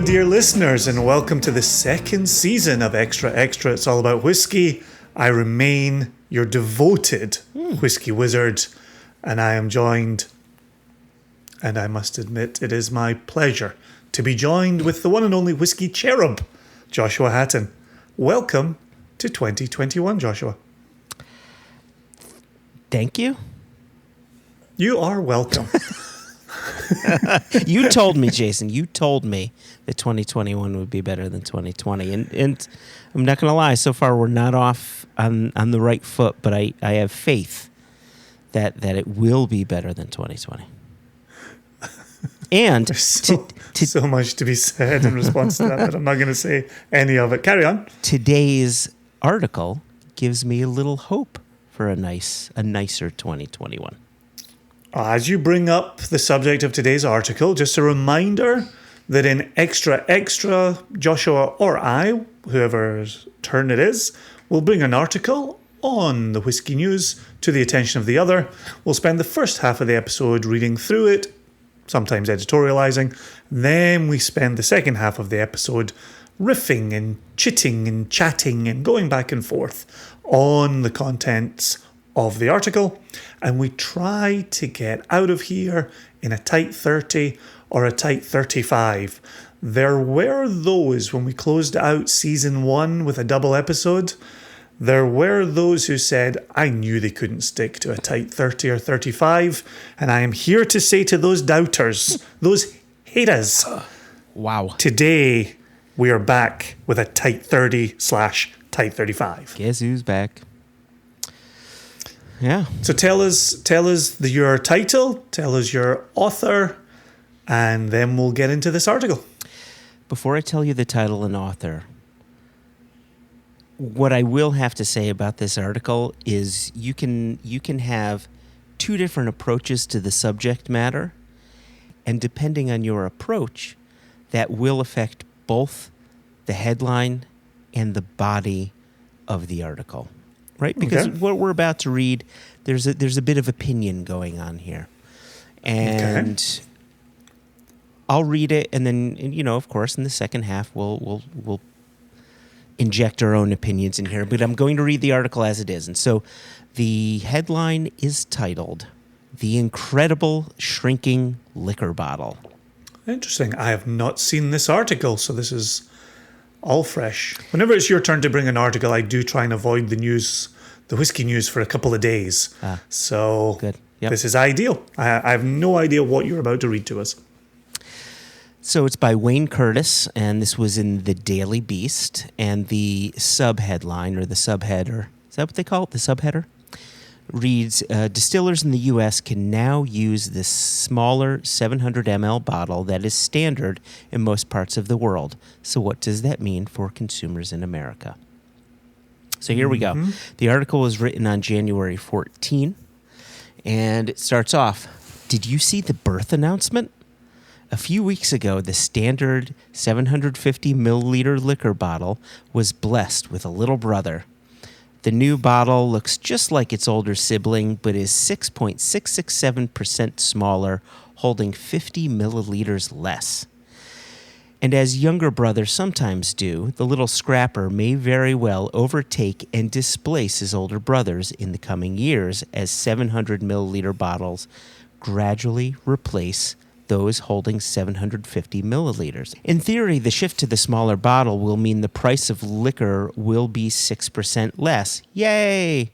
dear listeners, and welcome to the second season of Extra Extra. It's all about whiskey. I remain your devoted whiskey wizard, and I am joined, and I must admit, it is my pleasure to be joined with the one and only whiskey cherub, Joshua Hatton. Welcome to 2021, Joshua. Thank you. You are welcome. You told me, Jason, you told me that 2021 would be better than 2020. And I'm not going to lie, so far we're not off on the right foot, but I have faith that it will be better than 2020. And There's so much to be said in response to that, but I'm not going to say any of it. Carry on. Today's article gives me a little hope for a nicer 2021. As you bring up the subject of today's article, just a reminder that in Extra Extra, Joshua or I, whoever's turn it is, will bring an article on the whiskey news to the attention of the other. We'll spend the first half of the episode reading through it, sometimes editorializing. Then we spend the second half of the episode riffing and chitting and chatting and going back and forth on the contents of the article, and we try to get out of here in a tight 30 or a tight 35. There were those, when we closed out season 1 with a double episode, there were those who said, I knew they couldn't stick to a tight 30 or 35, and I am here to say to those doubters, those haters, wow. Today we are back with a tight 30/tight 35. Guess who's back? Yeah. So tell us your title, tell us your author, and then we'll get into this article. Before I tell you the title and author, what I will have to say about this article is you can have two different approaches to the subject matter, and depending on your approach, that will affect both the headline and the body of the article. Right? Because what we're about to read, there's a bit of opinion going on here. And I'll read it, and then, of course, in the second half, we'll inject our own opinions in here. But I'm going to read the article as it is. And so the headline is titled, The Incredible Shrinking Liquor Bottle. Interesting. I have not seen this article, so this is all fresh. Whenever it's your turn to bring an article, I do try and avoid the whiskey news for a couple of days. So good. Yep. This is ideal. I have no idea what you're about to read to us. So it's by Wayne Curtis, and this was in the Daily Beast, and the subheadline, or the subheader, is that what they call it, the subheader? Reads, distillers in the U.S. can now use this smaller 700 ml bottle that is standard in most parts of the world. So what does that mean for consumers in America? So here we go. The article was written on January 14, and it starts off, did you see the birth announcement? A few weeks ago, the standard 750 milliliter liquor bottle was blessed with a little brother. The new bottle looks just like its older sibling, but is 6.667% smaller, holding 50 milliliters less. And as younger brothers sometimes do, the little scrapper may very well overtake and displace his older brothers in the coming years as 700 milliliter bottles gradually replace those holding 750 milliliters. In theory, the shift to the smaller bottle will mean the price of liquor will be 6% less. Yay!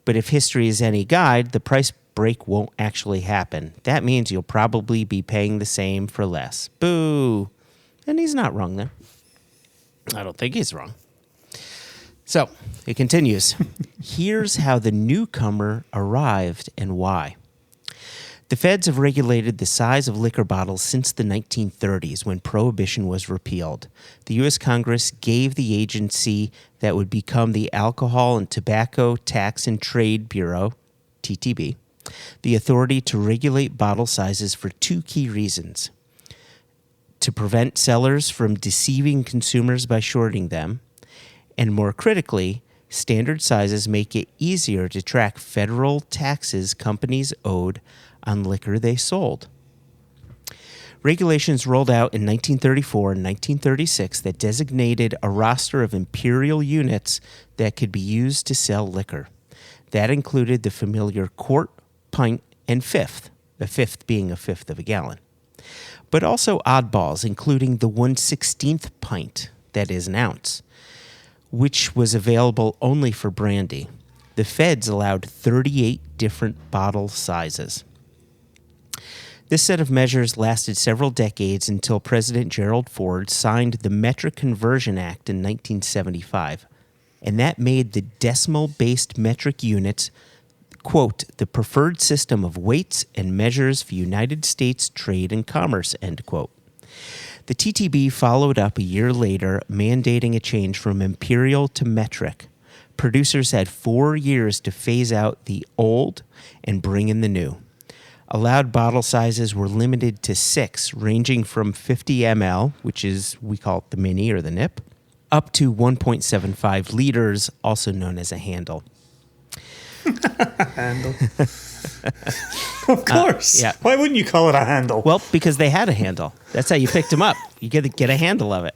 But if history is any guide, the price break won't actually happen. That means you'll probably be paying the same for less. Boo! And he's not wrong there. I don't think he's wrong. So, it continues. Here's how the newcomer arrived and why. The feds have regulated the size of liquor bottles since the 1930s when Prohibition was repealed. The U.S. Congress gave the agency that would become the Alcohol and Tobacco Tax and Trade Bureau, TTB, the authority to regulate bottle sizes for two key reasons. To prevent sellers from deceiving consumers by shorting them, and more critically, standard sizes make it easier to track federal taxes companies owed on liquor they sold. Regulations rolled out in 1934 and 1936 that designated a roster of imperial units that could be used to sell liquor. That included the familiar quart, pint, and fifth, the fifth being a fifth of a gallon. But also oddballs, including the 1/16th pint, that is an ounce, which was available only for brandy. The feds allowed 38 different bottle sizes. This set of measures lasted several decades until President Gerald Ford signed the Metric Conversion Act in 1975. And that made the decimal-based metric units, quote, the preferred system of weights and measures for United States trade and commerce, end quote. The TTB followed up a year later, mandating a change from imperial to metric. Producers had 4 years to phase out the old and bring in the new. Allowed bottle sizes were limited to 6, ranging from 50 ml, which is, we call it the mini or the nip, up to 1.75 liters, also known as a handle. Handle. Of course. Yeah. Why wouldn't you call it a handle? Well, because they had a handle. That's how you picked them up. You get a handle of it.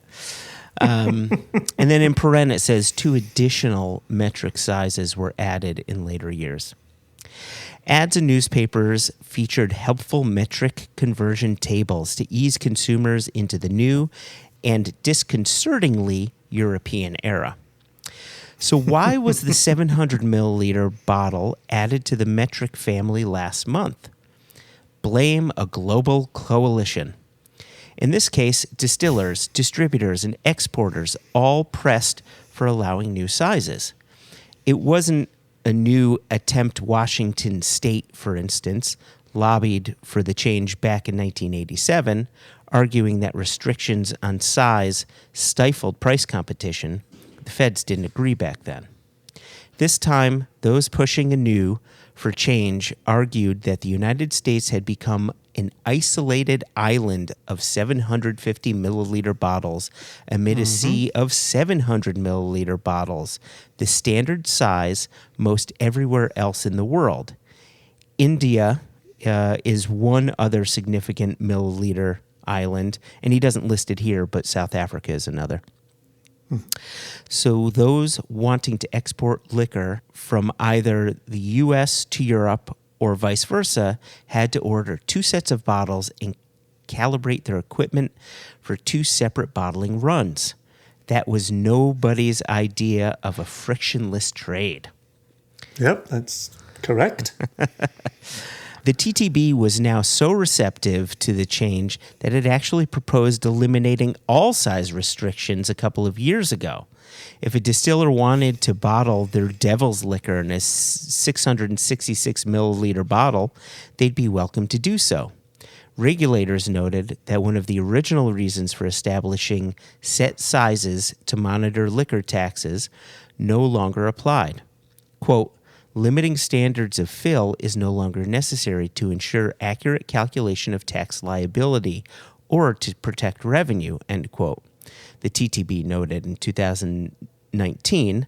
And then in paren, it says 2 additional metric sizes were added in later years. Ads in newspapers featured helpful metric conversion tables to ease consumers into the new and disconcertingly European era. So why was the 700 milliliter bottle added to the metric family last month? Blame a global coalition. In this case, distillers, distributors, and exporters all pressed for allowing new sizes. It wasn't a new attempt. Washington State, for instance, lobbied for the change back in 1987, arguing that restrictions on size stifled price competition. The feds didn't agree back then. This time, those pushing anew for change argued that the United States had become an isolated island of 750 milliliter bottles amid a sea of 700 milliliter bottles, the standard size most everywhere else in the world. India is one other significant milliliter island, and he doesn't list it here, but South Africa is another. So those wanting to export liquor from either the U.S. to Europe or vice versa had to order 2 sets of bottles and calibrate their equipment for 2 separate bottling runs. That was nobody's idea of a frictionless trade. Yep, that's correct. The TTB was now so receptive to the change that it actually proposed eliminating all size restrictions a couple of years ago. If a distiller wanted to bottle their devil's liquor in a 666 milliliter bottle, they'd be welcome to do so. Regulators noted that one of the original reasons for establishing set sizes to monitor liquor taxes no longer applied. Quote, limiting standards of fill is no longer necessary to ensure accurate calculation of tax liability or to protect revenue, end quote. The TTB noted in 2019,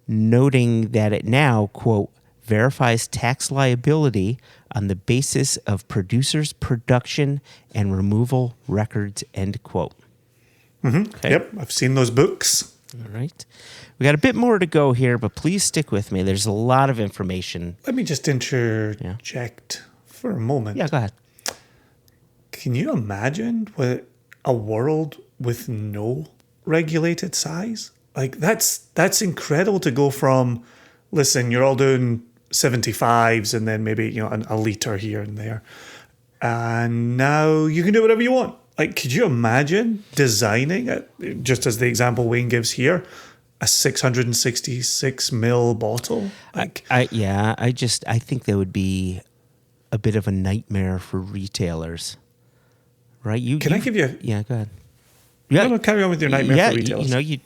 noting that it now, quote, verifies tax liability on the basis of producers' production and removal records, end quote. Okay. Yep, I've seen those books. All right. We got a bit more to go here, but please stick with me. There's a lot of information. Let me just interject for a moment. Yeah, go ahead. Can you imagine what a world with no regulated size? Like that's incredible to go from, listen, you're all doing 75s and then maybe, a liter here and there. And now you can do whatever you want. Like, could you imagine designing it, just as the example Wayne gives here, a 666 ml bottle? Like, I think that would be a bit of a nightmare for retailers, right? Can I give you? Yeah, go ahead. Yeah, no, carry on with your nightmare for retailers.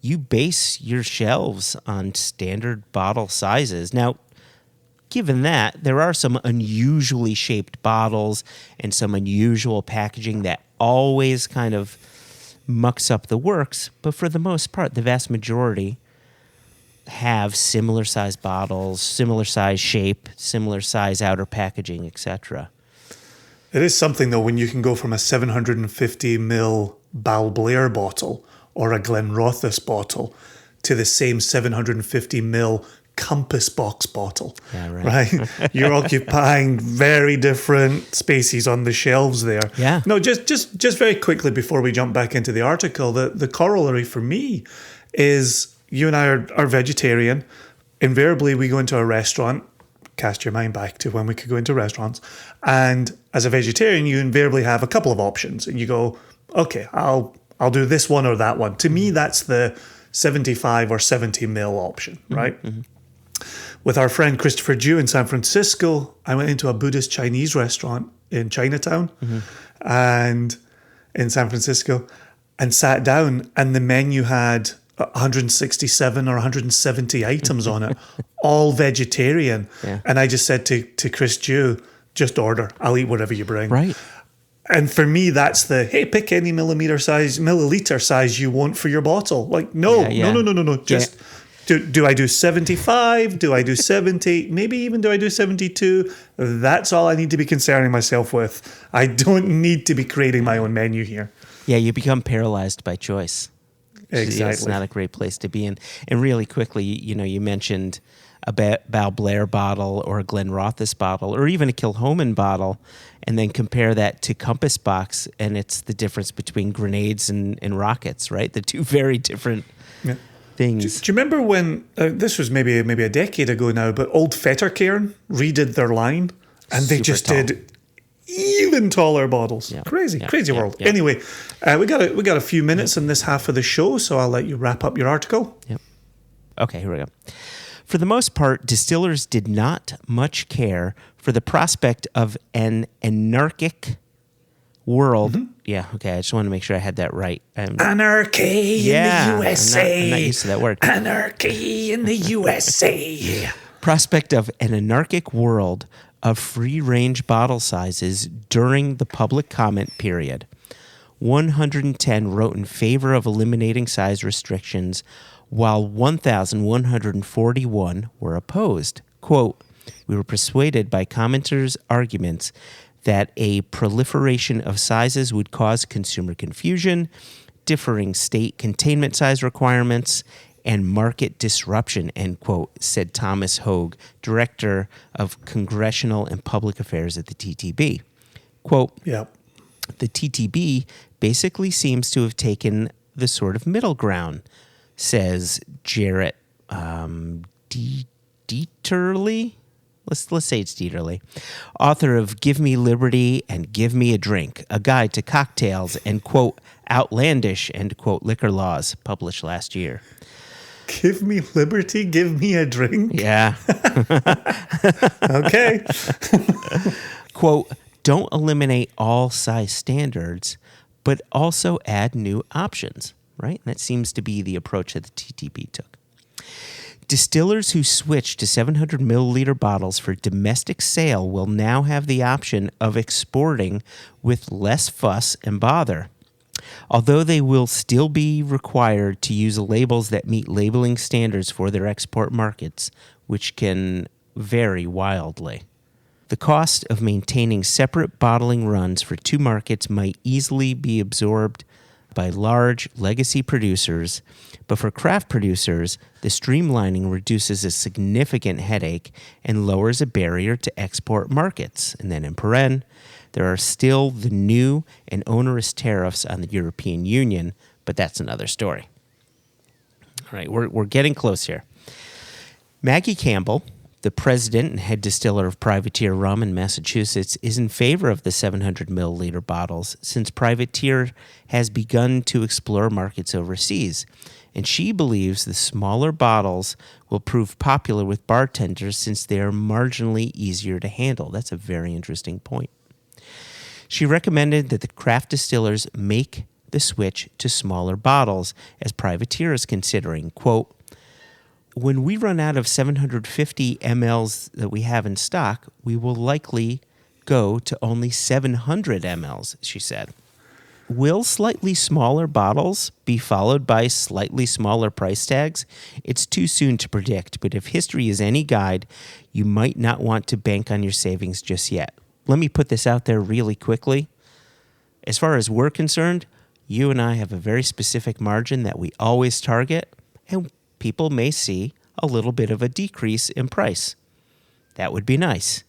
You base your shelves on standard bottle sizes. Now, given that, there are some unusually shaped bottles and some unusual packaging that always kind of mucks up the works, but for the most part, the vast majority have similar size bottles, similar size shape, similar size outer packaging, etc. It is something, though, when you can go from a 750 ml Balblair bottle or a Glenrothes bottle to the same 750 ml Compass box bottle. Yeah, right. You're occupying very different spaces on the shelves there. Yeah. No, just very quickly before we jump back into the article, the corollary for me is you and I are vegetarian. Invariably, we go into a restaurant. Cast your mind back to when we could go into restaurants. And as a vegetarian, you invariably have a couple of options. And you go, okay, I'll do this one or that one. To me, that's the 75 or 70 ml option, right? Mm-hmm. With our friend Christopher Dew in San Francisco, I went into a Buddhist Chinese restaurant in Chinatown and in San Francisco and sat down, and the menu had 167 or 170 items on it, all vegetarian. Yeah. And I just said to Chris Dew, just order. I'll eat whatever you bring. Right. And for me, that's hey, pick any milliliter size you want for your bottle. Like, no. Just do I do 75? Do I do 70? Maybe even do I do 72? That's all I need to be concerning myself with. I don't need to be creating my own menu here. Yeah, you become paralyzed by choice. Exactly. It's not a great place to be in. And really quickly, you mentioned a Balblair bottle or a Glenrothes bottle or even a Kilchoman bottle, and then compare that to Compass box, and it's the difference between grenades and rockets, right? The two very different things. Do you remember when, this was maybe a decade ago now, but Old Fettercairn redid their line, and they just did even taller bottles. Yeah. Crazy world. Yeah. Anyway, we got a few minutes in this half of the show, so I'll let you wrap up your article. Yep. Okay, here we go. For the most part, distillers did not much care for the prospect of an anarchic world. Mm-hmm. Yeah, okay, I just wanted to make sure I had that right. Anarchy in the USA. I'm not used to that word. Anarchy in the USA. Prospect of an anarchic world of free-range bottle sizes during the public comment period. 110 wrote in favor of eliminating size restrictions, while 1,141 were opposed. Quote, we were persuaded by commenters' arguments that a proliferation of sizes would cause consumer confusion, differing state containment size requirements, and market disruption, end quote, said Thomas Hogue, Director of Congressional and Public Affairs at the TTB. Quote, the TTB basically seems to have taken the sort of middle ground, says Jarrett Dieterle. Let's say it's Dieterle, author of Give Me Liberty and Give Me a Drink, a guide to cocktails and, quote, outlandish, end quote, liquor laws, published last year. Give me liberty, give me a drink? Yeah. Okay. Quote, don't eliminate all size standards, but also add new options, right? And that seems to be the approach that the TTB took. Distillers who switch to 700 milliliter bottles for domestic sale will now have the option of exporting with less fuss and bother. Although they will still be required to use labels that meet labeling standards for their export markets, which can vary wildly. The cost of maintaining separate bottling runs for two markets might easily be absorbed by large legacy producers, but for craft producers, the streamlining reduces a significant headache and lowers a barrier to export markets. And then in paren, there are still the new and onerous tariffs on the European Union, but that's another story. All right, we're getting close here. Maggie Campbell, the president and head distiller of Privateer Rum in Massachusetts, is in favor of the 700 milliliter bottles since Privateer has begun to explore markets overseas. And she believes the smaller bottles will prove popular with bartenders since they are marginally easier to handle. That's a very interesting point. She recommended that the craft distillers make the switch to smaller bottles, as Privateer is considering, quote, when we run out of 750 mLs that we have in stock, we will likely go to only 700 mLs, she said. Will slightly smaller bottles be followed by slightly smaller price tags? It's too soon to predict, but if history is any guide, you might not want to bank on your savings just yet. let me put this out there really quickly. As far as we're concerned, you and I have a very specific margin that we always target, and people may see a little bit of a decrease in price. That would be nice.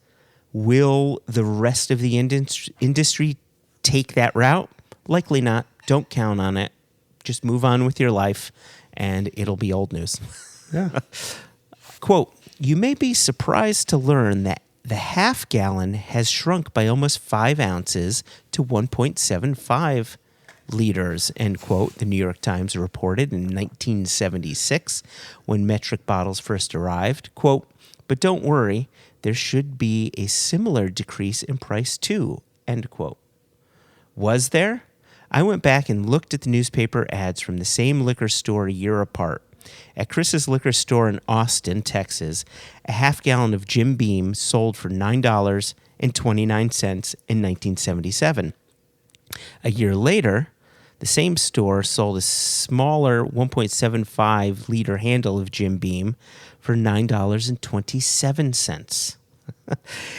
Will the rest of the industry take that route? Likely not. Don't count on it. Just move on with your life, and it'll be old news. Yeah. Quote, you may be surprised to learn that the half gallon has shrunk by almost 5 ounces to 1.75 liters, end quote, the New York Times reported in 1976 when metric bottles first arrived. Quote, but don't worry, there should be a similar decrease in price too, end quote. Was there? I went back and looked at the newspaper ads from the same liquor store a year apart. At Chris's liquor store in Austin, Texas, a half gallon of Jim Beam sold for $9.29 in 1977. A year later, the same store sold a smaller 1.75 liter handle of Jim Beam for $9.27.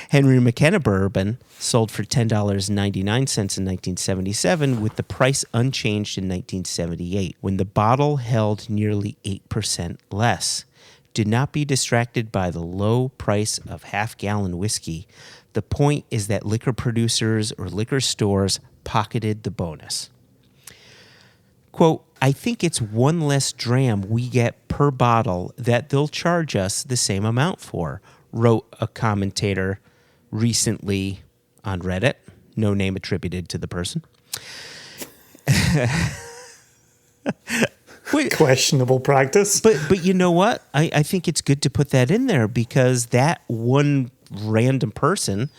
Henry McKenna bourbon sold for $10.99 in 1977, with the price unchanged in 1978, when the bottle held nearly 8% less. Do not be distracted by the low price of half-gallon whiskey. The point is that liquor producers or liquor stores pocketed the bonus. Quote, I think it's one less dram we get per bottle that they'll charge us the same amount for, wrote a commentator recently on Reddit. No name attributed to the person. Questionable practice. But you know what? I think it's good to put that in there because that one random person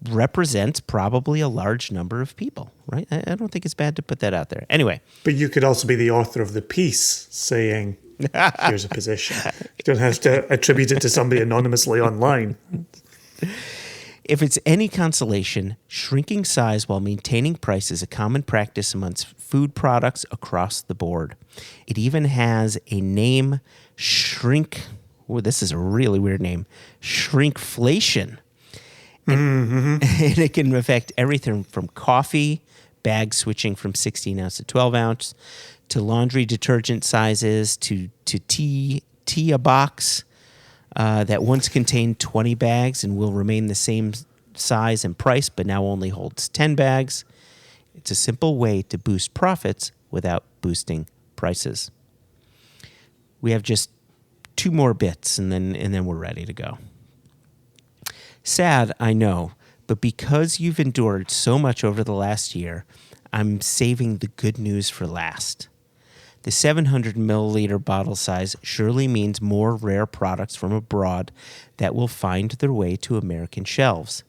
represents probably a large number of people, right? I don't think it's bad to put that out there. Anyway. But you could also be the author of the piece saying, here's a position. You don't have to attribute it to somebody anonymously online. If it's any consolation, shrinking size while maintaining price is a common practice amongst food products across the board. It even has a name, shrink. Oh, this is a really weird name. Shrinkflation. And it can affect everything from coffee, bags switching from 16 ounce to 12 ounce, to laundry detergent sizes, to tea a box that once contained 20 bags and will remain the same size and price, but now only holds 10 bags. It's a simple way to boost profits without boosting prices. We have just 2 more bits, and then we're ready to go. Sad, I know, but because you've endured so much over the last year, I'm saving the good news for last. The 700 milliliter bottle size surely means more rare products from abroad that will find their way to American shelves.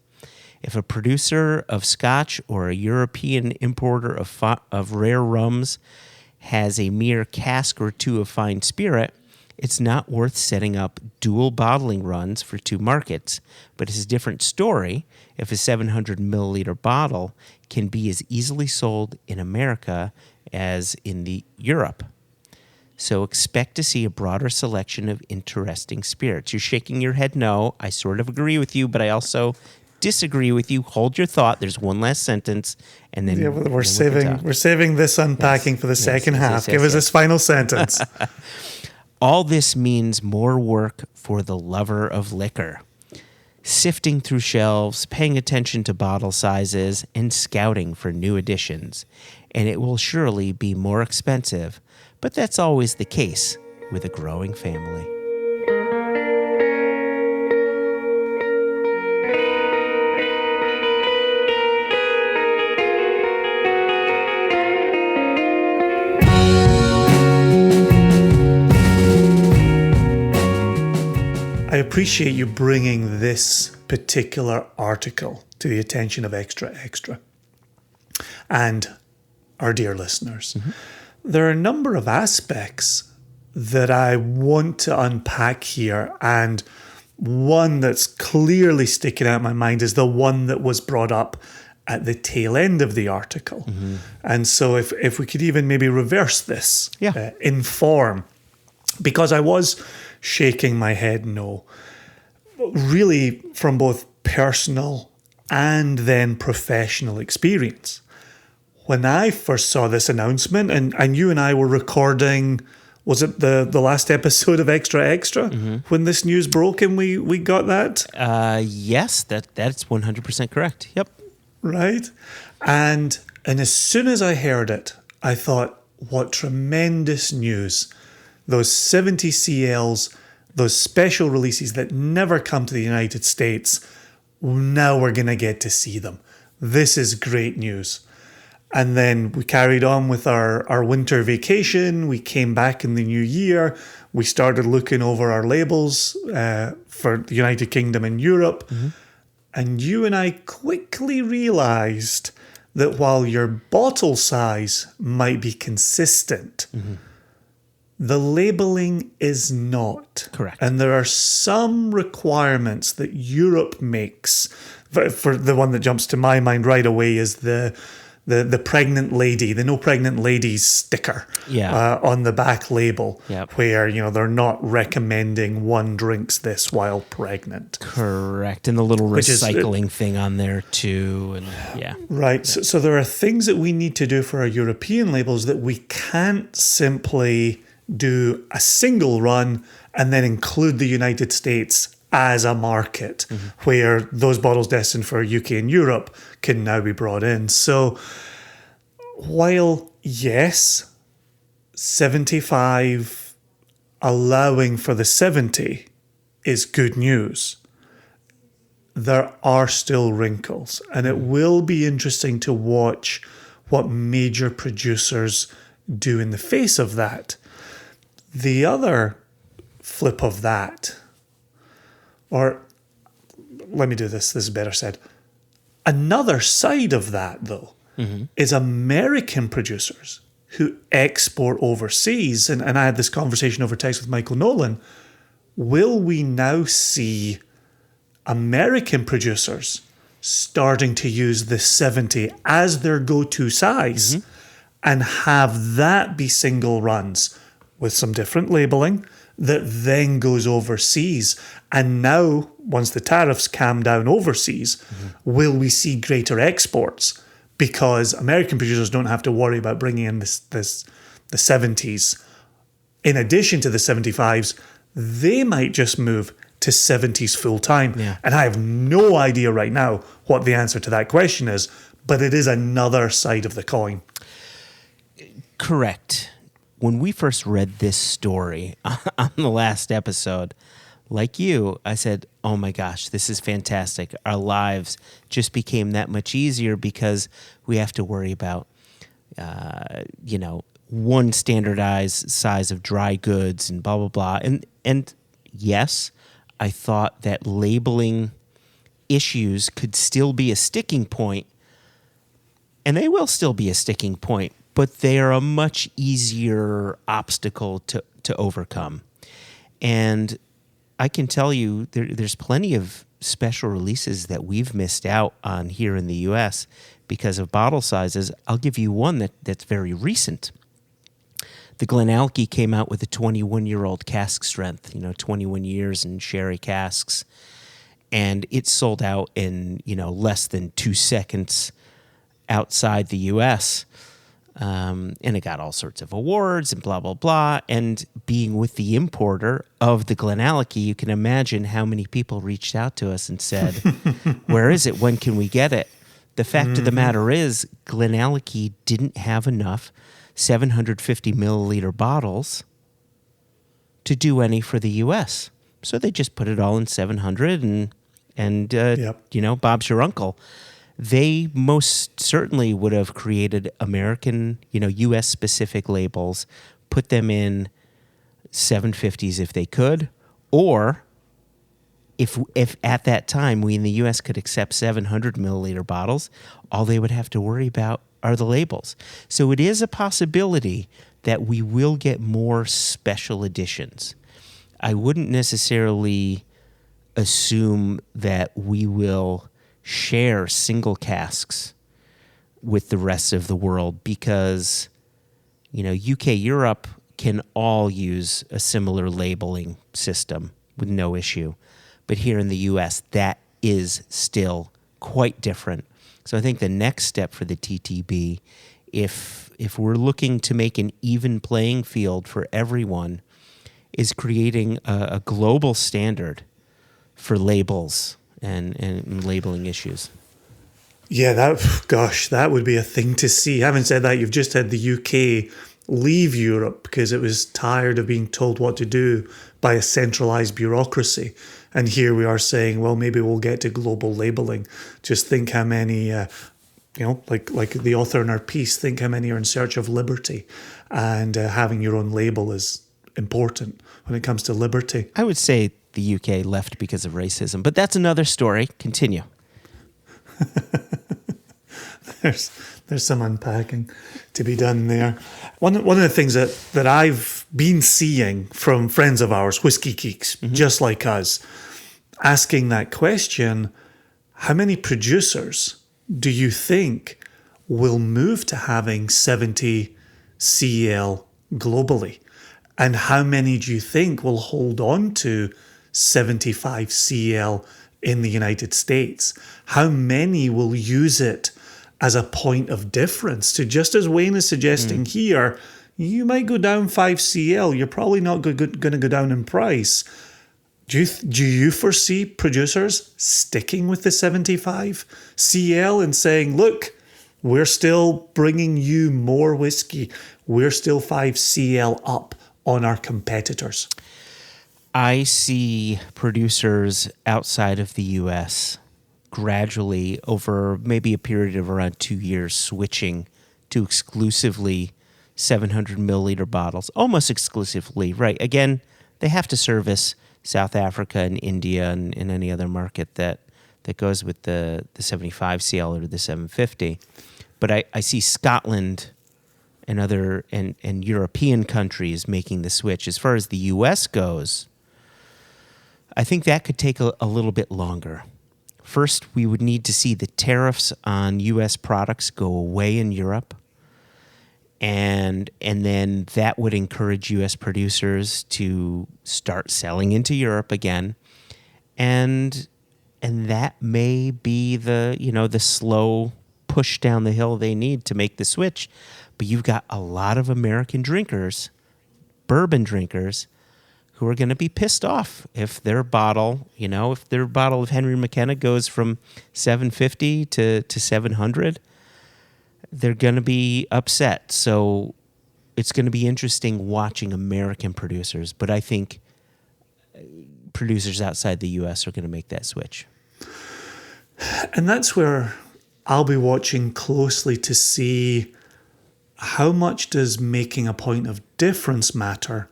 If a producer of Scotch or a European importer of rare rums has a mere cask or 2 of fine spirit, it's not worth setting up dual bottling runs for 2 markets, but it's a different story if a 700 milliliter bottle can be as easily sold in America as in Europe. So expect to see a broader selection of interesting spirits. You're shaking your head no. I sort of agree with you, but I also disagree with you. Hold your thought. There's one last sentence, and then we're saving this unpacking for the second half. Give us this final sentence. All this means more work for the lover of liquor. Sifting through shelves, paying attention to bottle sizes, and scouting for new additions. And it will surely be more expensive, but that's always the case with a growing family. I appreciate you bringing this particular article to the attention of Extra Extra and our dear listeners. Mm-hmm. There are a number of aspects that I want to unpack here, and one that's clearly sticking out in my mind is the one that was brought up at the tail end of the article. Mm-hmm. And so if we could even maybe reverse this in form, because I was shaking my head no, really from both personal and then professional experience. When I first saw this announcement, and you and I were recording, was it the last episode of Extra Extra when this news broke and we got that? Yes, that's 100% correct. Yep. Right? And as soon as I heard it, I thought, what tremendous news. Those 70 CLs, those special releases that never come to the United States, now we're going to get to see them. This is great news. And then we carried on with our winter vacation. We came back in the new year. We started looking over our labels for the United Kingdom and Europe. And you and I quickly realized that while your bottle size might be consistent, the labeling is not. Correct. And there are some requirements that Europe makes. For the one that jumps to my mind right away is the pregnant lady, the no pregnant ladies sticker on the back label, where they're not recommending one drinks this while pregnant. Correct, and the little recycling thing on there too, and right. So there are things that we need to do for our European labels that we can't simply do a single run and then include the United States as a market where those bottles destined for UK and Europe can now be brought in. So while, yes, 75 allowing for the 70 is good news, there are still wrinkles, and it will be interesting to watch what major producers do in the face of that. The other flip of that, or let me do this is better said. Another side of that, though, is American producers who export overseas. And I had this conversation over text with Michael Nolan. Will we now see American producers starting to use the 70 as their go-to size and have that be single runs with some different labeling that then goes overseas? And now, once the tariffs calm down overseas, will we see greater exports? Because American producers don't have to worry about bringing in the 70s. In addition to the 75s, they might just move to 70s full time. Yeah. And I have no idea right now what the answer to that question is, but it is another side of the coin. Correct. When we first read this story on the last episode, like you, I said, oh my gosh, this is fantastic. Our lives just became that much easier because we have to worry about, one standardized size of dry goods and blah, blah, blah. And yes, I thought that labeling issues could still be a sticking point, and they will still be a sticking point, but they are a much easier obstacle to overcome. And I can tell you there's plenty of special releases that we've missed out on here in the U.S. because of bottle sizes. I'll give you one that's very recent. The Glenallachie came out with a 21-year-old cask strength, 21 years in sherry casks, and it sold out in, less than 2 seconds outside the U.S., and it got all sorts of awards and blah, blah, blah. And being with the importer of the Glenallachie, you can imagine how many people reached out to us and said, where is it? When can we get it? The fact of the matter is, Glenallachie didn't have enough 750 milliliter bottles to do any for the U.S. So they just put it all in 700 and Bob's your uncle. They most certainly would have created American, U.S. specific labels, put them in 750s if they could, or if at that time we in the U.S. could accept 700 milliliter bottles, all they would have to worry about are the labels. So it is a possibility that we will get more special editions. I wouldn't necessarily assume that we will share single casks with the rest of the world because, UK, Europe can all use a similar labeling system with no issue. But here in the US, that is still quite different. So I think the next step for the TTB, if we're looking to make an even playing field for everyone, is creating a global standard for labels and labeling issues. Yeah, that would be a thing to see. Having said that, you've just had the UK leave Europe because it was tired of being told what to do by a centralized bureaucracy. And here we are saying, well, maybe we'll get to global labeling. Just think how many, like the author in our piece, think how many are in search of liberty. And having your own label is important when it comes to liberty. I would say the UK left because of racism, but that's another story. Continue. There's some unpacking to be done there. One of the things that I've been seeing from friends of ours, whiskey geeks, just like us, asking that question, how many producers do you think will move to having 70 CL globally? And how many do you think will hold on to 75 CL in the United States? How many will use it as a point of difference to, just as Wayne is suggesting here, you might go down 5 CL. You're probably not going to go down in price. Do you foresee producers sticking with the 75 CL and saying, look, we're still bringing you more whiskey. We're still 5 CL up on our competitors? I see producers outside of the U.S. gradually, over maybe a period of around 2 years, switching to exclusively 700 milliliter bottles, almost exclusively, right? Again, they have to service South Africa and India and any other market that goes with the 75 CL or the 750. But I see Scotland and other and European countries making the switch. As far as the U.S. goes, I think that could take a little bit longer. First, we would need to see the tariffs on U.S. products go away in Europe, and then that would encourage U.S. producers to start selling into Europe again, and that may be the slow push down the hill they need to make the switch. But you've got a lot of American drinkers, bourbon drinkers, who are going to be pissed off if their bottle of Henry McKenna goes from 750 to 700. They're going to be upset. So it's going to be interesting watching American producers. But I think producers outside the U.S. are going to make that switch. And that's where I'll be watching closely to see how much does making a point of difference matter,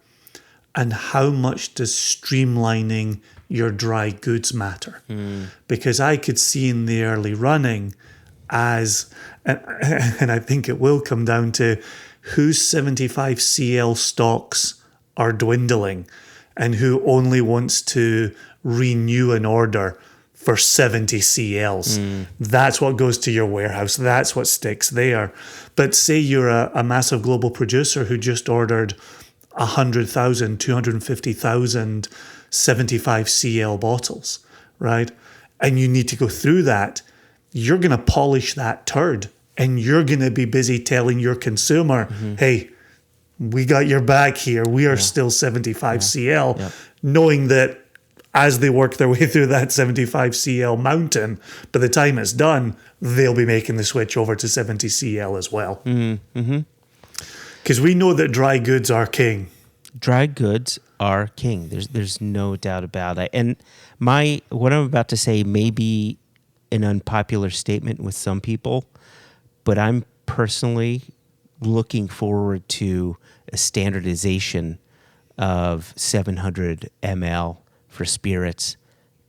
and how much does streamlining your dry goods matter? Because I could see in the early running and I think it will come down to whose 75 CL stocks are dwindling and who only wants to renew an order for 70 CLs. That's what goes to your warehouse. That's what sticks there. But say you're a massive global producer who just ordered 100,000, 250,000 75 CL bottles, right? And you need to go through that. You're going to polish that turd, and you're going to be busy telling your consumer, hey, we got your back here. We are still 75 CL, knowing that as they work their way through that 75 CL mountain, by the time it's done, they'll be making the switch over to 70 CL as well. Because we know that dry goods are king. Dry goods are king. There's no doubt about it. And what I'm about to say may be an unpopular statement with some people, but I'm personally looking forward to a standardization of 700 ml for spirits,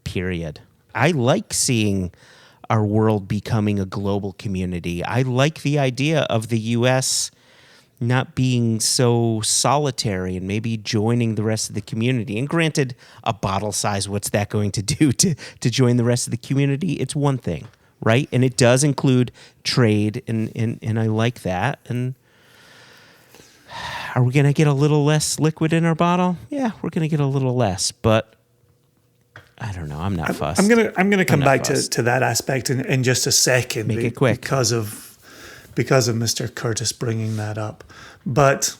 period. I like seeing our world becoming a global community. I like the idea of the U.S. not being so solitary and maybe joining the rest of the community. And granted, a bottle size, what's that going to do to join the rest of the community? It's one thing, right? And it does include trade, and I like that. And are we going to get a little less liquid in our bottle? Yeah, we're going to get a little less, but I don't know. I'm not fussed. I'm gonna come back fussed. to that aspect in just a second. Make it quick. because of Mr. Curtis bringing that up. But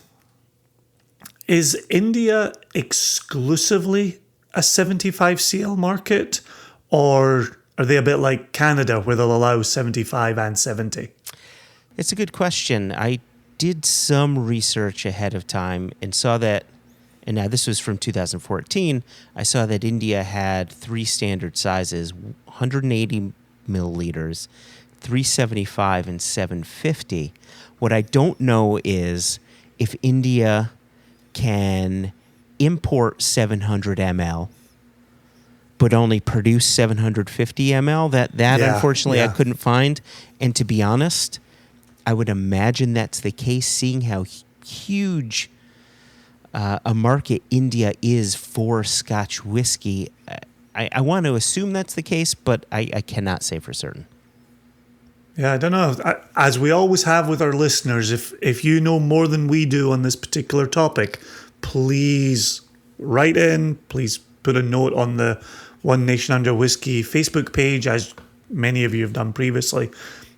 is India exclusively a 75 CL market, or are they a bit like Canada where they'll allow 75 and 70? It's a good question. I did some research ahead of time and saw that, and now this was from 2014, I saw that India had 3 standard sizes, 180 milliliters, 375, and 750. What I don't know is if India can import 700 ml, but only produce 750 ml. That Yeah, unfortunately I yeah. couldn't find. And to be honest, I would imagine that's the case, seeing how huge a market India is for Scotch whiskey. I want to assume that's the case, but I cannot say for certain. Yeah, I don't know. As we always have with our listeners, if you know more than we do on this particular topic, please write in. Please put a note on the One Nation Under Whiskey Facebook page, as many of you have done previously.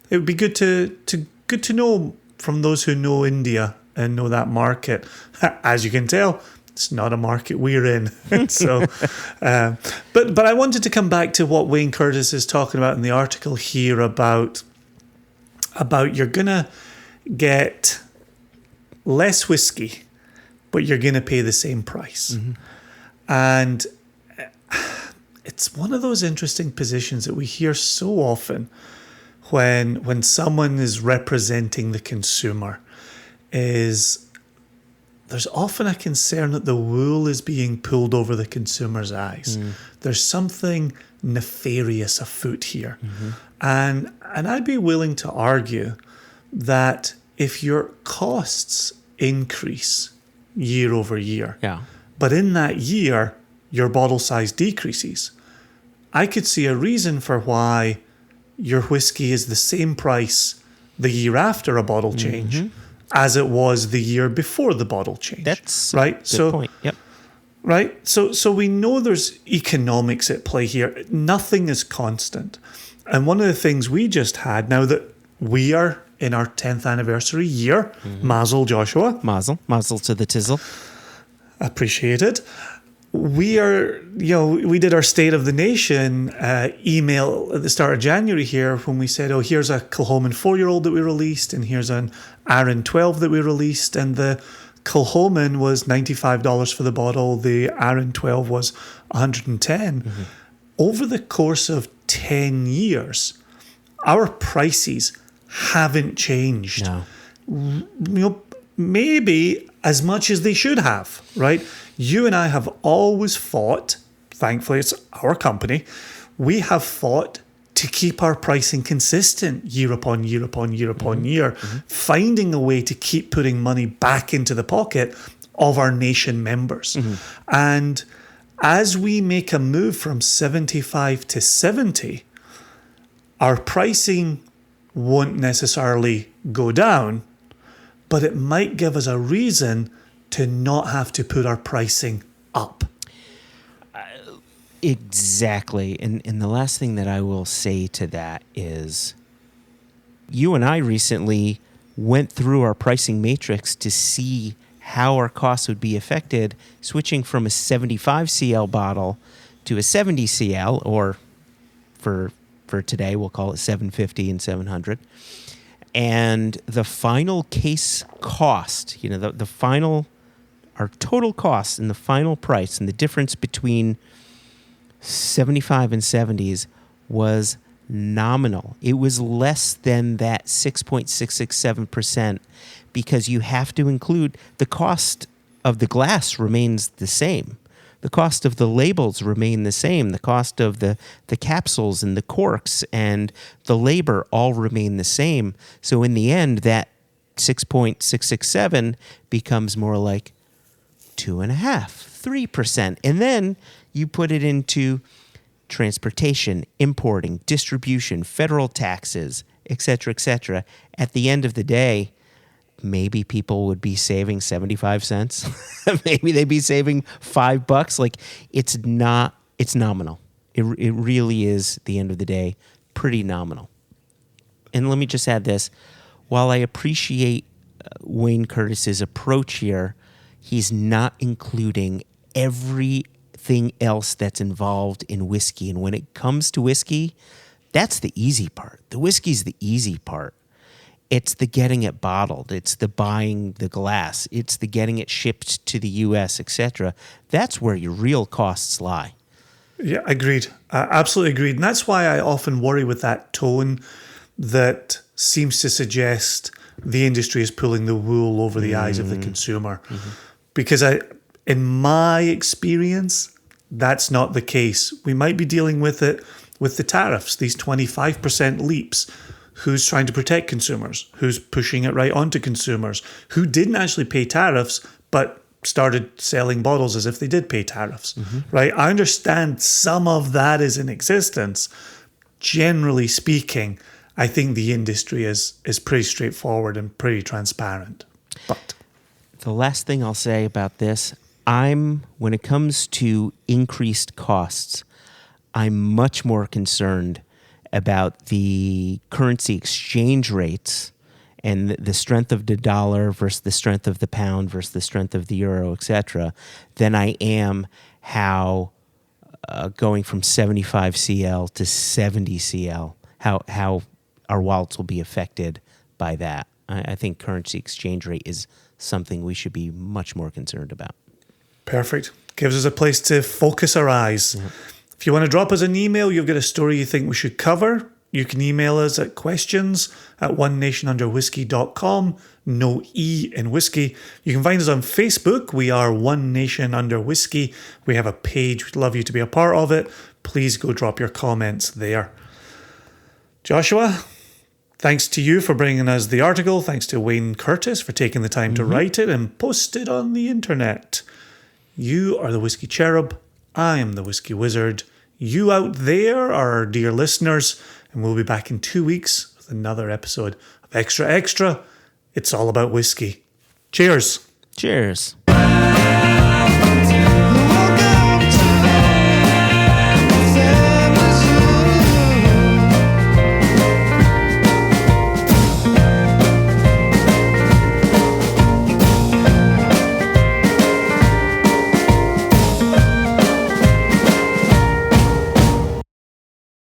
It would be good to know from those who know India and know that market. As you can tell, it's not a market we're in. So, but I wanted to come back to what Wayne Curtis is talking about in the article here about you're gonna get less whiskey, but you're gonna pay the same price. Mm-hmm. And it's one of those interesting positions that we hear so often when someone is representing the consumer, is there's often a concern that the wool is being pulled over the consumer's eyes. There's something nefarious afoot here. Mm-hmm. And I'd be willing to argue that if your costs increase year over year, but in that year your bottle size decreases, I could see a reason for why your whiskey is the same price the year after a bottle change as it was the year before the bottle change. That's right. A good point. Yep. Right. So we know there's economics at play here. Nothing is constant. And one of the things we just had, now that we are in our 10th anniversary year, Mazel, Joshua. Mazel to the tizzle. Appreciated. We did our State of the Nation email at the start of January here when we said, here's a Kilchoman 4-year-old that we released, and here's an Arran 12 that we released, and the Kilchoman was $95 for the bottle, the Arran 12 was $110. Over the course of 10 years, our prices haven't changed. No. Maybe as much as they should have, right? You and I have always fought, thankfully it's our company, we have fought to keep our pricing consistent year upon year upon year upon year, finding a way to keep putting money back into the pocket of our nation members. And as we make a move from 75 to 70, our pricing won't necessarily go down, but it might give us a reason to not have to put our pricing up. Exactly. And the last thing that I will say to that is, you and I recently went through our pricing matrix to see how our costs would be affected switching from a 75 CL bottle to a 70 CL, or for today we'll call it 750 and 700. And the final case cost, the final, our total cost and the final price, and the difference between 75 and 70s was nominal. It was less than that 6.667%, because you have to include the cost of the glass remains the same. The cost of the labels remain the same. The cost of the capsules and the corks and the labor all remain the same. So in the end, that 6.667 becomes more like 2.5%, 3%. And then you put it into transportation, importing, distribution, federal taxes, et cetera, et cetera. At the end of the day, maybe people would be saving 75 cents. Maybe they'd be saving $5. Like, it's nominal. It really is, at the end of the day, pretty nominal. And let me just add this. While I appreciate Wayne Curtis's approach here, he's not including everything else that's involved in whiskey. And when it comes to whiskey, that's the easy part. The whiskey's the easy part. It's the getting it bottled. It's the buying the glass. It's the getting it shipped to the U.S., etc. That's where your real costs lie. Yeah, agreed. Absolutely agreed. And that's why I often worry with that tone that seems to suggest the industry is pulling the wool over the eyes of the consumer. Because in my experience, that's not the case. We might be dealing with it with the tariffs, these 25% leaps. Who's trying to protect consumers? Who's pushing it right onto consumers? Who didn't actually pay tariffs, but started selling bottles as if they did pay tariffs, right? I understand some of that is in existence. Generally speaking, I think the industry is pretty straightforward and pretty transparent. But the last thing I'll say about this, when it comes to increased costs, I'm much more concerned about the currency exchange rates and the strength of the dollar versus the strength of the pound versus the strength of the euro, etc., than I am how going from 75 CL to 70 CL, how our wallets will be affected by that. I think currency exchange rate is something we should be much more concerned about. Perfect. Gives us a place to focus our eyes. Yeah. If you want to drop us an email, you've got a story you think we should cover, you can email us at questions@onenationunderwhiskey.com. No E in whiskey. You can find us on Facebook. We are One Nation Under Whiskey. We have a page. We'd love you to be a part of it. Please go drop your comments there. Joshua, thanks to you for bringing us the article. Thanks to Wayne Curtis for taking the time to write it and post it on the internet. You are the Whiskey Cherub. I am the Whiskey Wizard. You out there are our dear listeners, and we'll be back in 2 weeks with another episode of Extra Extra. It's all about whiskey. Cheers. Cheers.